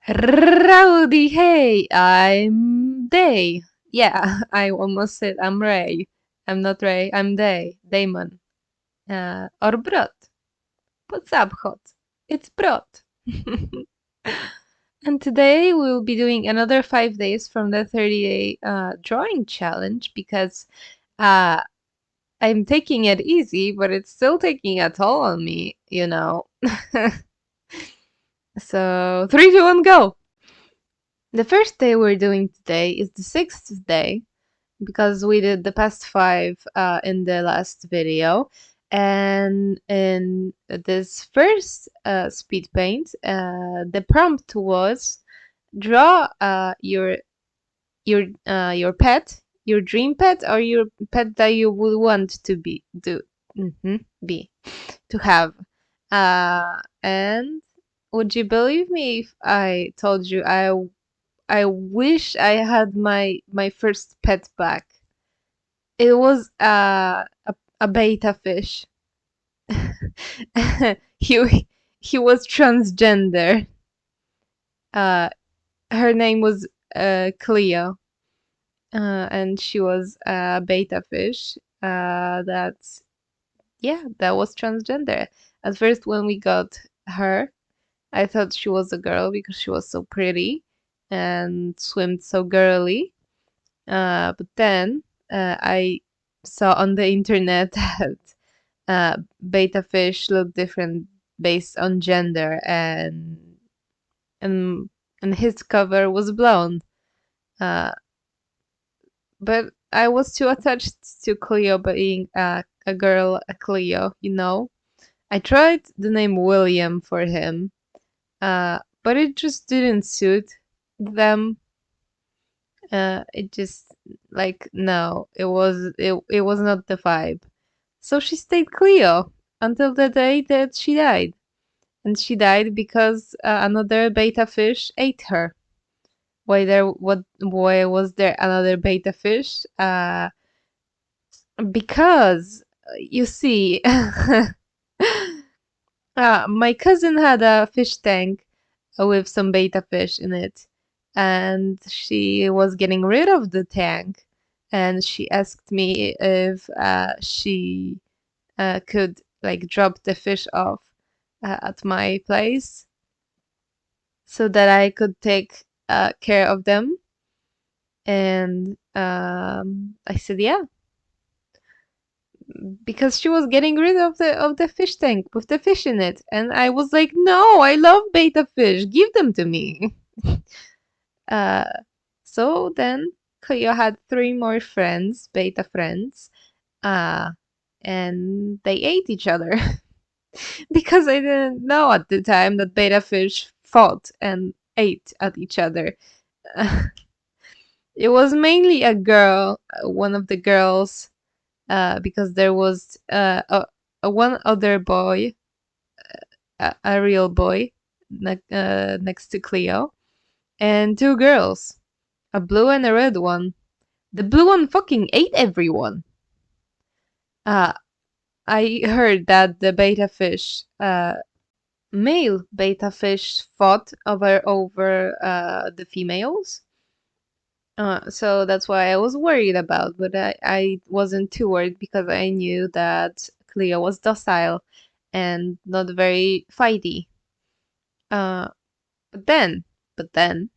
Rowdy, hey, I'm Day. Yeah, I almost said I'm Ray. I'm not Ray, I'm Day. Damon. Or Brot. What's up, Hot? It's Brot. And today we'll be doing another 5 days from the 30-day drawing challenge because uh, I'm taking it easy, but it's still taking a toll on me. So, 3, 2, 1, go! The first day we're doing today is the 6th day because we did the past 5 in the last video. And in this first speed paint, the prompt was draw your pet, your dream pet, or your pet that you would want to be to have. And would you believe me if I told you I wish I had my first pet back. It was a beta fish. he he was transgender. Uh, her name was Cleo, and she was a beta fish. That was transgender. At first, when we got her, I thought she was a girl because she was so pretty and swam so girly. But then I saw on the internet that beta fish look different based on gender, and and his cover was blown. Uh, but I was too attached to Cleo being a girl, a Cleo. I tried the name William for him, but it just didn't suit them. It just like no, it was not the vibe. So she stayed Cleo until the day that she died. And she died because another beta fish ate her. Why was there another beta fish? Because you see, my cousin had a fish tank with some beta fish in it, and she was getting rid of the tank, and she asked me if she could like drop the fish off at my place so that I could take care of them. And I said yeah, because she was getting rid of the fish tank with the fish in it, and I was like, no, I love beta fish, give them to me. uh, so then Cleo had 3 more friends, beta friends, uh, and they ate each other. Because I didn't know at the time that beta fish fought and ate at each other. It was mainly a girl, one of the girls, because there was a one other boy, a real boy, next to Cleo, and 2 girls, a blue and a red one. The blue one fucking ate everyone. Uh, I heard that the beta fish, male beta fish, fought over the females. So that's why I was worried about, but I wasn't too worried because I knew that Cleo was docile and not very fighty. Uh, but then, but then,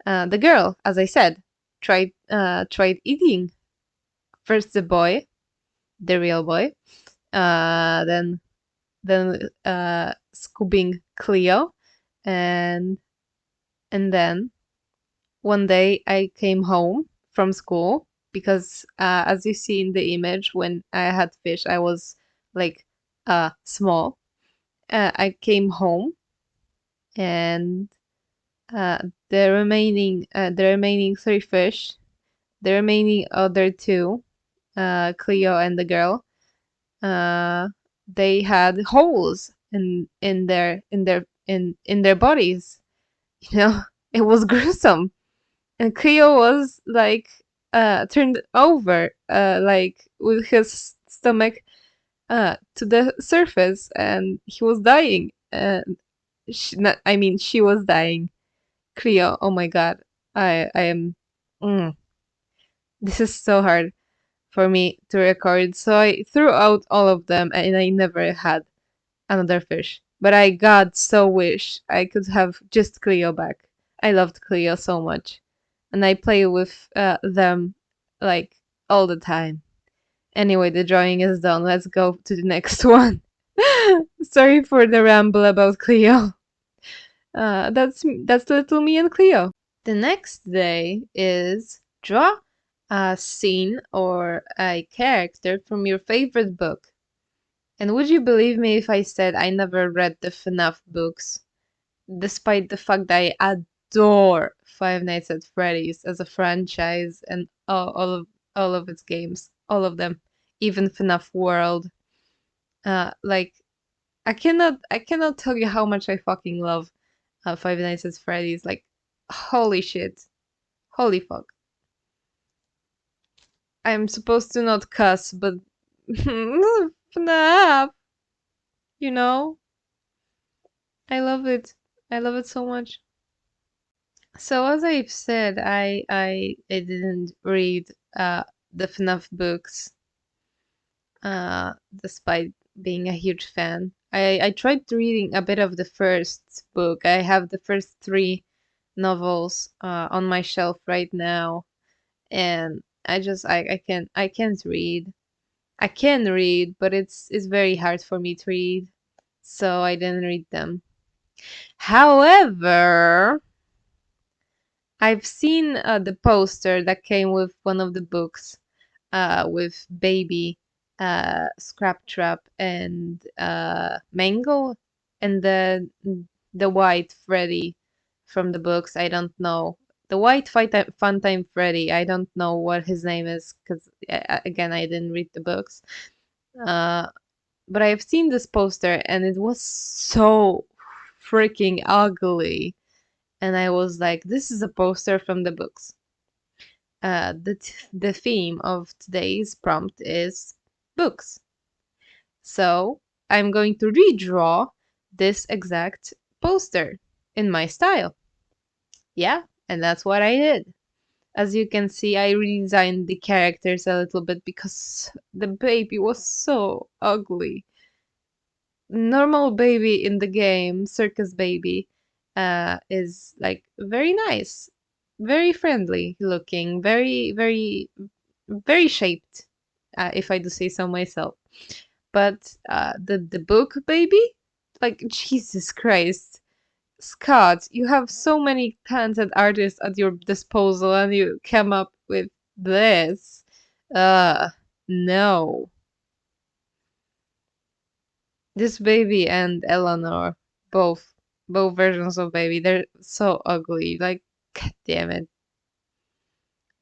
the girl, as I said, tried eating first the boy, the real boy, then scooping Cleo, and then one day I came home from school because, as you see in the image, when I had fish, I was like small. I came home, and uh, the remaining 3 fish, the remaining other 2, Cleo and the girl, uh, they had holes in their bodies. You know, it was gruesome. And Cleo was like turned over, like with his stomach to the surface, and he was dying. And she was dying. Cleo. Oh my god. I am. Mm, this is so hard for me to record. So I threw out all of them and I never had another fish. But I God so wish I could have just Cleo back. I loved Cleo so much. And I play with them like all the time. Anyway, the drawing is done. Let's go to the next one. Sorry for the ramble about Cleo. That's little me and Cleo. The next day is draw a scene or a character from your favorite book. And would you believe me if I said I never read the FNAF books, despite the fact that I adore Five Nights at Freddy's as a franchise and all of its games, all of them, even FNAF World. Like I cannot tell you how much I fucking love Five Nights at Freddy's. Like, holy shit, holy fuck. I'm supposed to not cuss, but FNAF, you know, I love it. I love it so much. So as I've said, I didn't read the FNAF books, despite being a huge fan. I tried reading a bit of the first book. I have the first three novels on my shelf right now, and I can't read. I can read, but it's very hard for me to read, so I didn't read them. However, I've seen the poster that came with one of the books, with baby Scraptrap and Mangle, and the white Freddy from the books. I don't know the white Funtime Freddy. I don't know what his name is because again I didn't read the books. Uh, but I've seen this poster and it was so freaking ugly, and I was like, this is a poster from the books. The theme of today's prompt is books. So I'm going to redraw this exact poster in my style. Yeah, and that's what I did. As you can see, I redesigned the characters a little bit because the baby was so ugly. Normal baby in the game, circus baby, is like very nice, very friendly looking, very shaped, if I do say so myself. But the book baby, like Jesus Christ, Scott, you have so many talented artists at your disposal, and you come up with this. No, this baby and Eleanor, both both versions of baby, they're so ugly. Like, god damn it.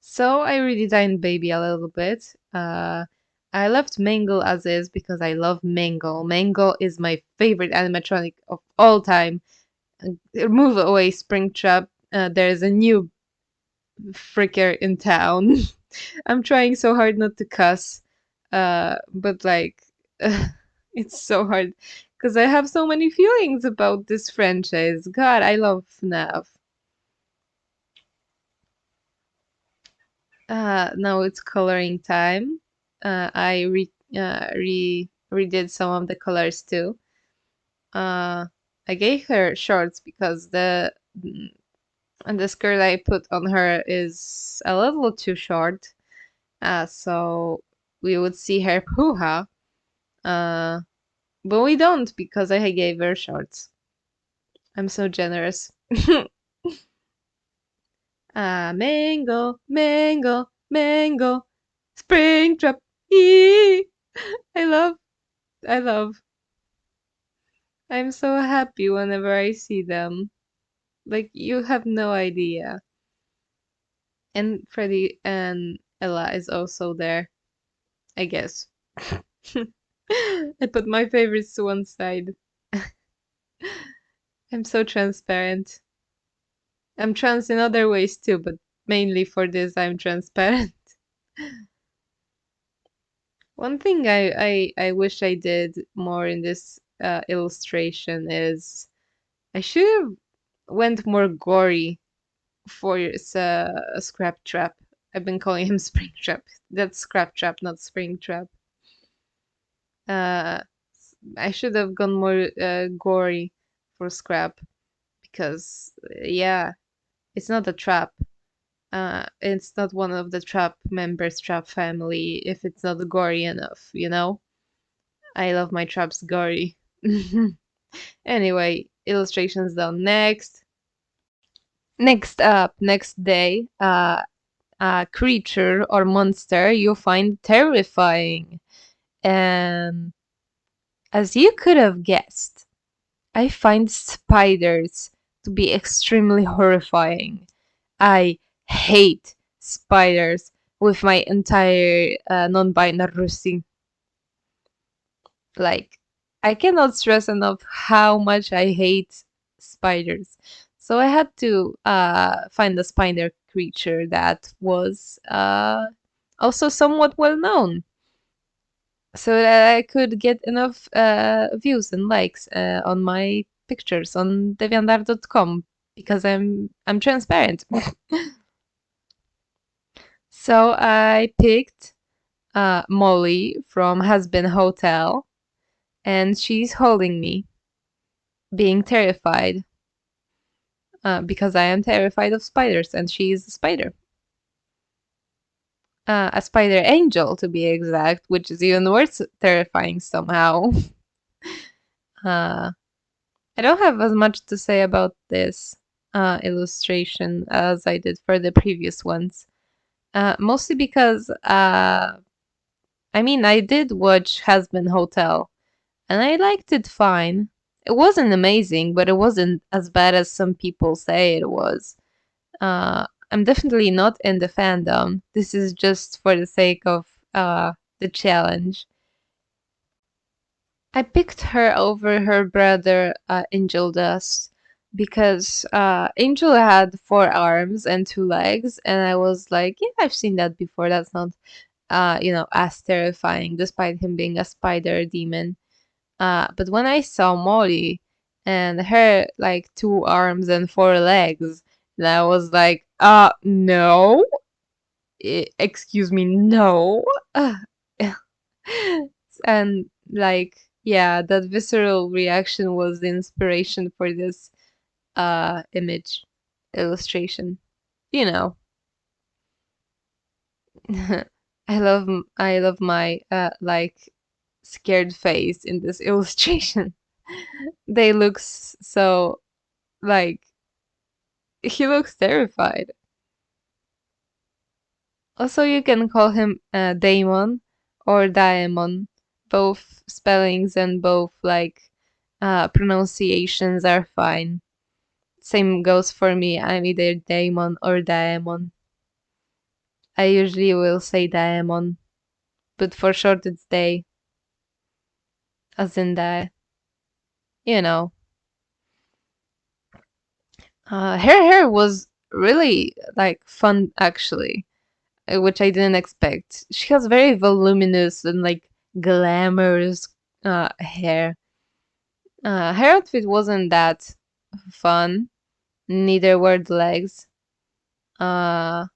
So I redesigned Baby a little bit. I left Mangle as is because I love Mangle. Mangle is my favorite animatronic of all time. Move away, Springtrap. There's a new fricker in town. I'm trying so hard not to cuss, but like, it's so hard because I have so many feelings about this franchise. God, I love FNAF. Now it's coloring time. I redid some of the colors too. I gave her shorts because the skirt I put on her is a little too short. So we would see her hoo-ha. Uh, but we don't because I gave her shorts. I'm so generous. Mango, mango, mango, Springtrap. Eee! I love, I love. I'm so happy whenever I see them. Like, you have no idea. And Freddy and Ella is also there, I guess. I put my favorites to one side. I'm so transparent. I'm trans in other ways too, but mainly for this I'm transparent. One thing I wish I did more in this illustration is I should have went more gory 4 years, scrap trap. I've been calling him spring trap. That's scrap trap, not spring trap. Uh, I should have gone more gory for scrap because yeah, it's not a trap. It's not one of the trap members, trap family. If it's not gory enough, you know. I love my traps gory. Anyway, illustrations done. Next up, next day, a creature or monster you find terrifying. And as you could have guessed, I find spiders to be extremely horrifying. I hate spiders with my entire non-binary. Like, I cannot stress enough how much I hate spiders. So I had to find a spider creature that was also somewhat well known, so that I could get enough views and likes on my pictures on deviantart.com because I'm transparent. So I picked Molly from Has Been Hotel, and she's holding me, being terrified because I am terrified of spiders, and she is a spider. A spider angel, to be exact, which is even worse terrifying somehow. uh, I don't have as much to say about this illustration as I did for the previous ones. Mostly because, I mean, I did watch Has Been Hotel, and I liked it fine. It wasn't amazing, but it wasn't as bad as some people say it was. I'm definitely not in the fandom. This is just for the sake of the challenge. I picked her over her brother Angel Dust because Angel had 4 arms and 2 legs, and I was like, yeah, I've seen that before. That's not, as terrifying, despite him being a spider demon. But when I saw Molly and her like 2 arms and 4 legs, and I was like, no, excuse me, no. And like, yeah, that visceral reaction was the inspiration for this image illustration. You know, I love my like scared face in this illustration. They look so like he looks terrified. Also, you can call him Daemon or Daemon. Both spellings and both like pronunciations are fine. Same goes for me. I'm either Daemon or Daemon. I usually will say Daemon, but for short it's Day, as in that, you know. Her hair was really like fun actually, which I didn't expect. She has very voluminous and like glamorous hair. Her outfit wasn't that fun. Neither were the legs. Uh,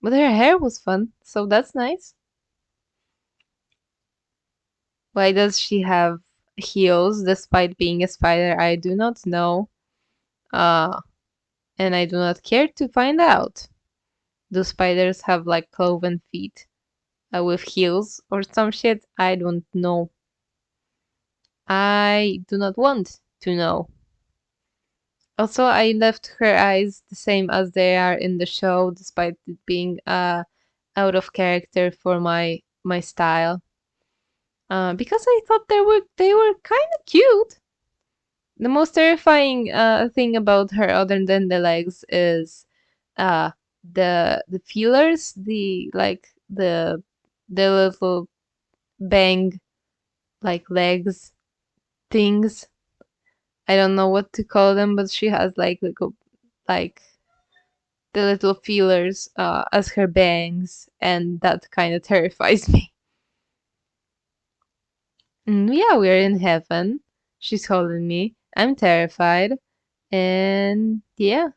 but her hair was fun, so that's nice. Why does she have heels despite being a spider? I do not know. Uh, and I do not care to find out. Do spiders have like cloven feet with heels or some shit? I don't know. I do not want to know. Also, I left her eyes the same as they are in the show, despite it being out of character for my style. Because I thought they were kind of cute. The most terrifying thing about her, other than the legs, is uh the feelers, the little bang like legs things. I don't know what to call them, but she has like the little feelers as her bangs, and that kind of terrifies me. Yeah, we're in heaven. She's holding me. I'm terrified, and yeah,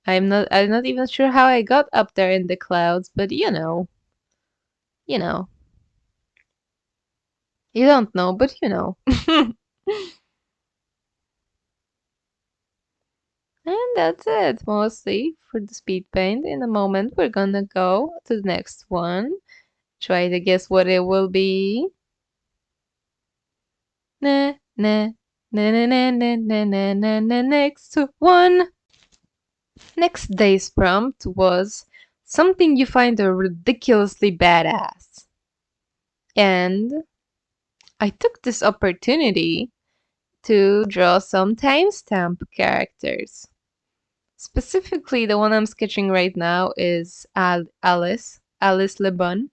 I'm not even sure how I got up there in the clouds, but you know. You don't know, but you know. And that's it, mostly for the speed paint. In a moment, we're gonna go to the next one. Try to guess what it will be. Nah, nah, nah, nah, nah, nah, nah, nah, nah, nah, next one. Next day's prompt was something you find a ridiculously badass. And I took this opportunity to draw some timestamp characters. Specifically, the one I'm sketching right now is Alice Le Bon.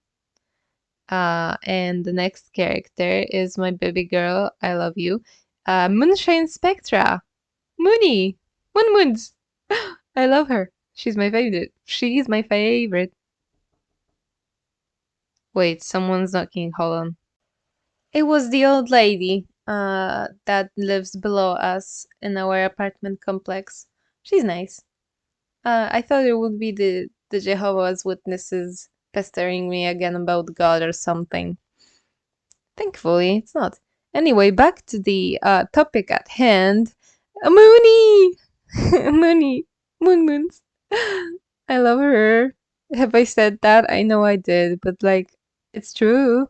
And the next character is my baby girl, I love you, Moonshine Spectra. Moony! Moon Moons! I love her. She's my favorite. She's my favorite. Wait, someone's knocking. Hold on. It was the old lady that lives below us in our apartment complex. She's nice. I thought it would be the Jehovah's Witnesses pestering me again about God or something. Thankfully, it's not. Anyway, back to the topic at hand. Moony! Moony! Moon Moons. I love her. Have I said that? I know I did, but like, it's true.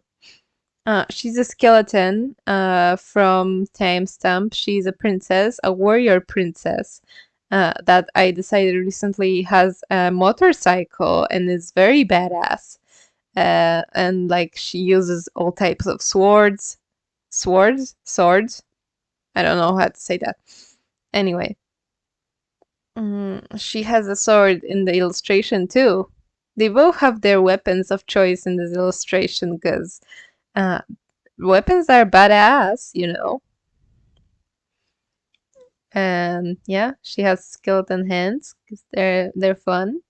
She's a skeleton from Timestamp. She's a princess, a warrior princess that I decided recently has a motorcycle and is very badass. And like she uses all types of swords. I don't know how to say that. Anyway, she has a sword in the illustration too. They both have their weapons of choice in this illustration because uh, weapons are badass, you know. And yeah, she has skeleton hands because they're fun.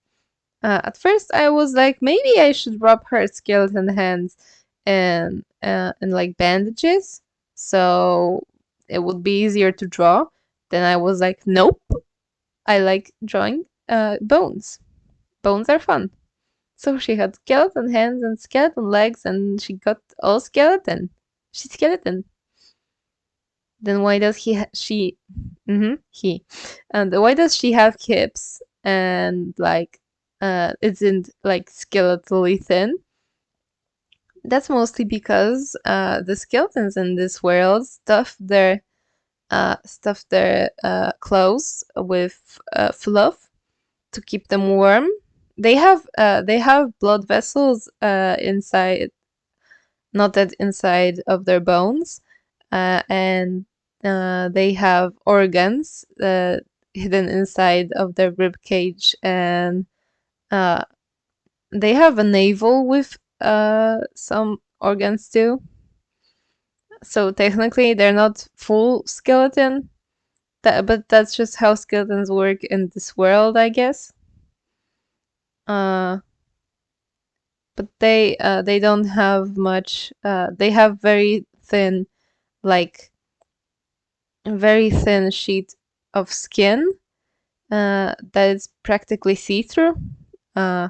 At first, I was like, maybe I should wrap her skeleton hands and like bandages, so it would be easier to draw. Then I was like, nope, I like drawing bones. Bones are fun. So she had skeleton hands and skeleton legs, and she got all skeleton. She's skeleton. Then why does she he and why does she have hips and like isn't like skeletally thin? That's mostly because the skeletons in this world stuff their clothes with fluff to keep them warm. They have blood vessels inside, not that inside of their bones, and they have organs hidden inside of their rib cage, and uh, they have a navel with some organs too. So technically, they're not full skeleton, but that's just how skeletons work in this world, I guess. Uh, but they don't have much. They have like very thin sheet of skin that is practically see-through, uh,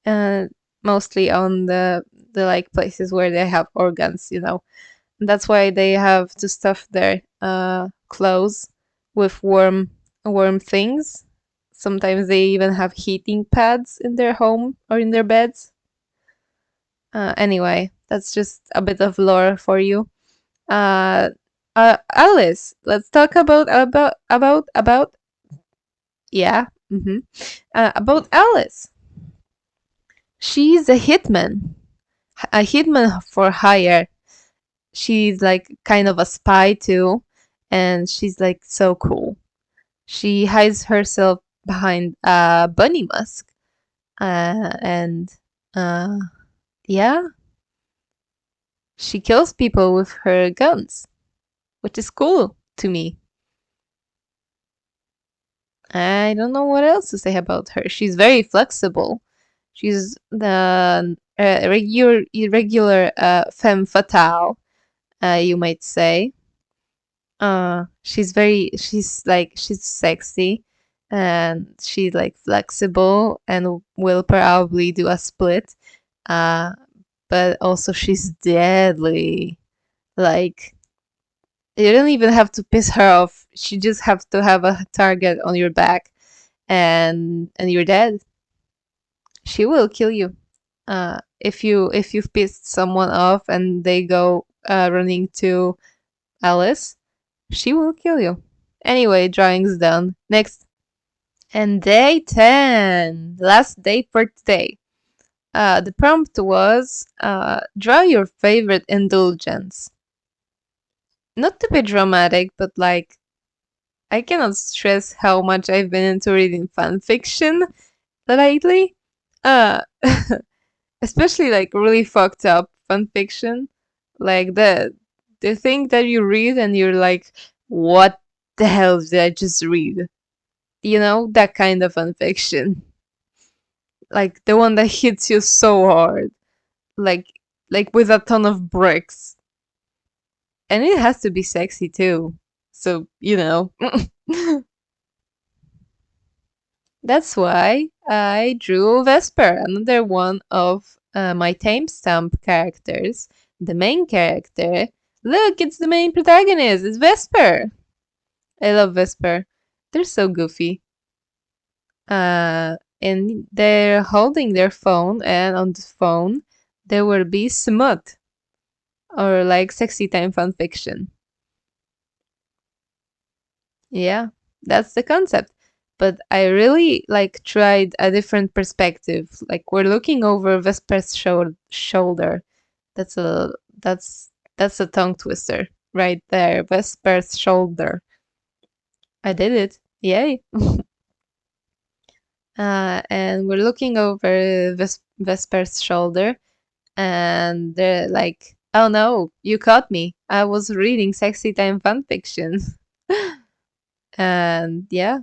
and mostly on the like places where they have organs, you know. And that's why they have to stuff their clothes with warm things. Sometimes they even have heating pads in their home or in their beds. Anyway, that's just a bit of lore for you. Uh, Alice, let's talk about yeah, about Alice. She's a hitman for hire. She's like kind of a spy too, and she's like so cool. She hides herself behind a bunny mask, and uh, yeah, she kills people with her guns, which is cool to me. I don't know what else to say about her. She's very flexible. She's the regular femme fatale, you might say. She's sexy, and she's like flexible and will probably do a split. Uh, but also she's deadly. Like you don't even have to piss her off. She just have to have a target on your back, and you're dead. She will kill you. If you've pissed someone off and they go running to Alice, she will kill you. Anyway, drawing's done. Next. And day 10, last day for today. The prompt was draw your favorite indulgence. Not to be dramatic, but like, I cannot stress how much I've been into reading fan fiction lately. Uh, especially like really fucked up fan fiction. Like the thing that you read and you're like, what the hell did I just read? You know, that kind of fan fiction. Like the one that hits you so hard. Like like with a ton of bricks. And it has to be sexy too. So, you know. That's why I drew Vesper, another one of my timestamp characters. The main character. Look, it's the main protagonist. It's Vesper. I love Vesper. They're so goofy. And they're holding their phone, and on the phone there will be smut or like sexy time fan fiction. Yeah, that's the concept. But I really like tried a different perspective. Like we're looking over Vesper's shoulder. That's a that's a tongue twister right there. Vesper's shoulder. I did it. Yay. And we're looking over Vesper's shoulder, and they're like, "Oh no, you caught me! I was reading sexy time fanfiction." And yeah,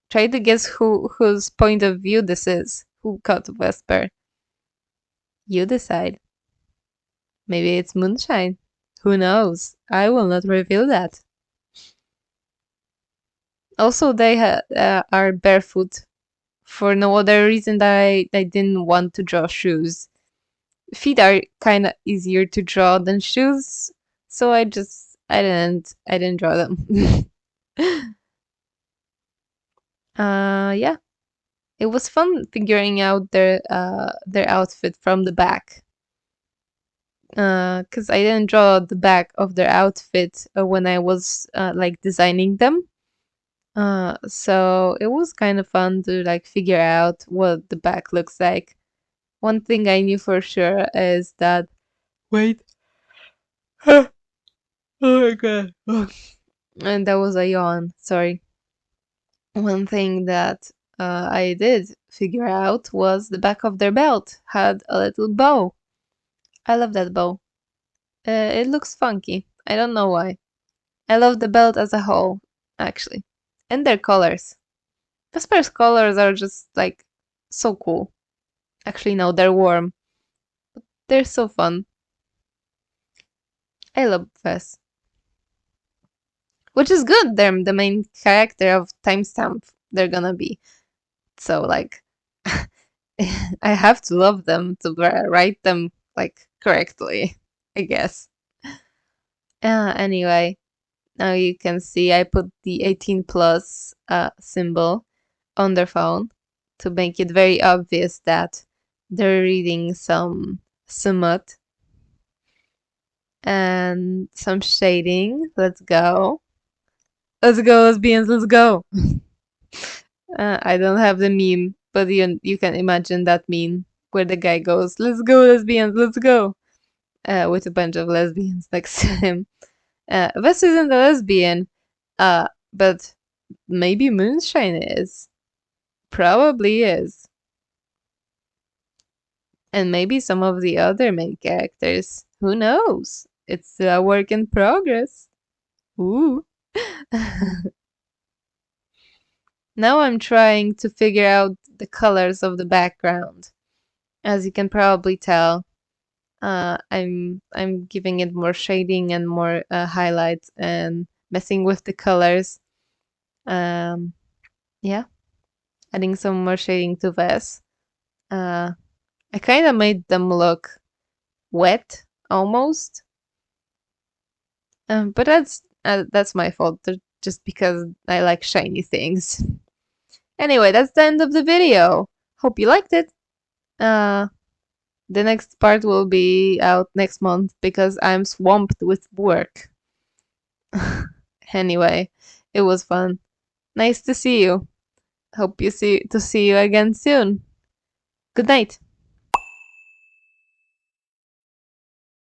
try to guess whose point of view this is. Who caught Vesper? You decide. Maybe it's Moonshine. Who knows? I will not reveal that. Also, they are barefoot for no other reason that I didn't want to draw shoes. Feet are kind of easier to draw than shoes, so I didn't draw them. Yeah, it was fun figuring out their outfit from the back. Cause I didn't draw the back of their outfit when I was like designing them. So it was kind of fun to like figure out what the back looks like. One thing I knew for sure is that wait. Oh my god. And that was a yawn, sorry. One thing that I did figure out was the back of their belt had a little bow. I love that bow. It looks funky. I don't know why. I love the belt as a whole, actually. And their colors. Vesper's colors are just like so cool. Actually, no, they're warm. They're so fun. I love Ves. Which is good. They're the main character of Timestamp. They're gonna be. So, like, I have to love them to write them, like, correctly, I guess. Anyway, now you can see I put the 18 plus symbol on their phone to make it very obvious that they're reading some smut and some shading. Let's go. Let's go, lesbians, let's go. I don't have the meme, but you can imagine that meme where the guy goes, "Let's go, lesbians, let's go," with a bunch of lesbians next to him. Vess isn't a lesbian, but maybe Moonshine is. Probably is. And maybe some of the other main characters. Who knows? It's a work in progress. Ooh. Now I'm trying to figure out the colors of the background. As you can probably tell, I'm giving it more shading and more highlights and messing with the colors. Yeah, adding some more shading to this. Uh, I kind of made them look wet almost, but that's my fault. Just because I like shiny things. Anyway, that's the end of the video. Hope you liked it. Uh, the next part will be out next month because I'm swamped with work. Anyway, it was fun. Nice to see you. Hope you see you again soon. Good night.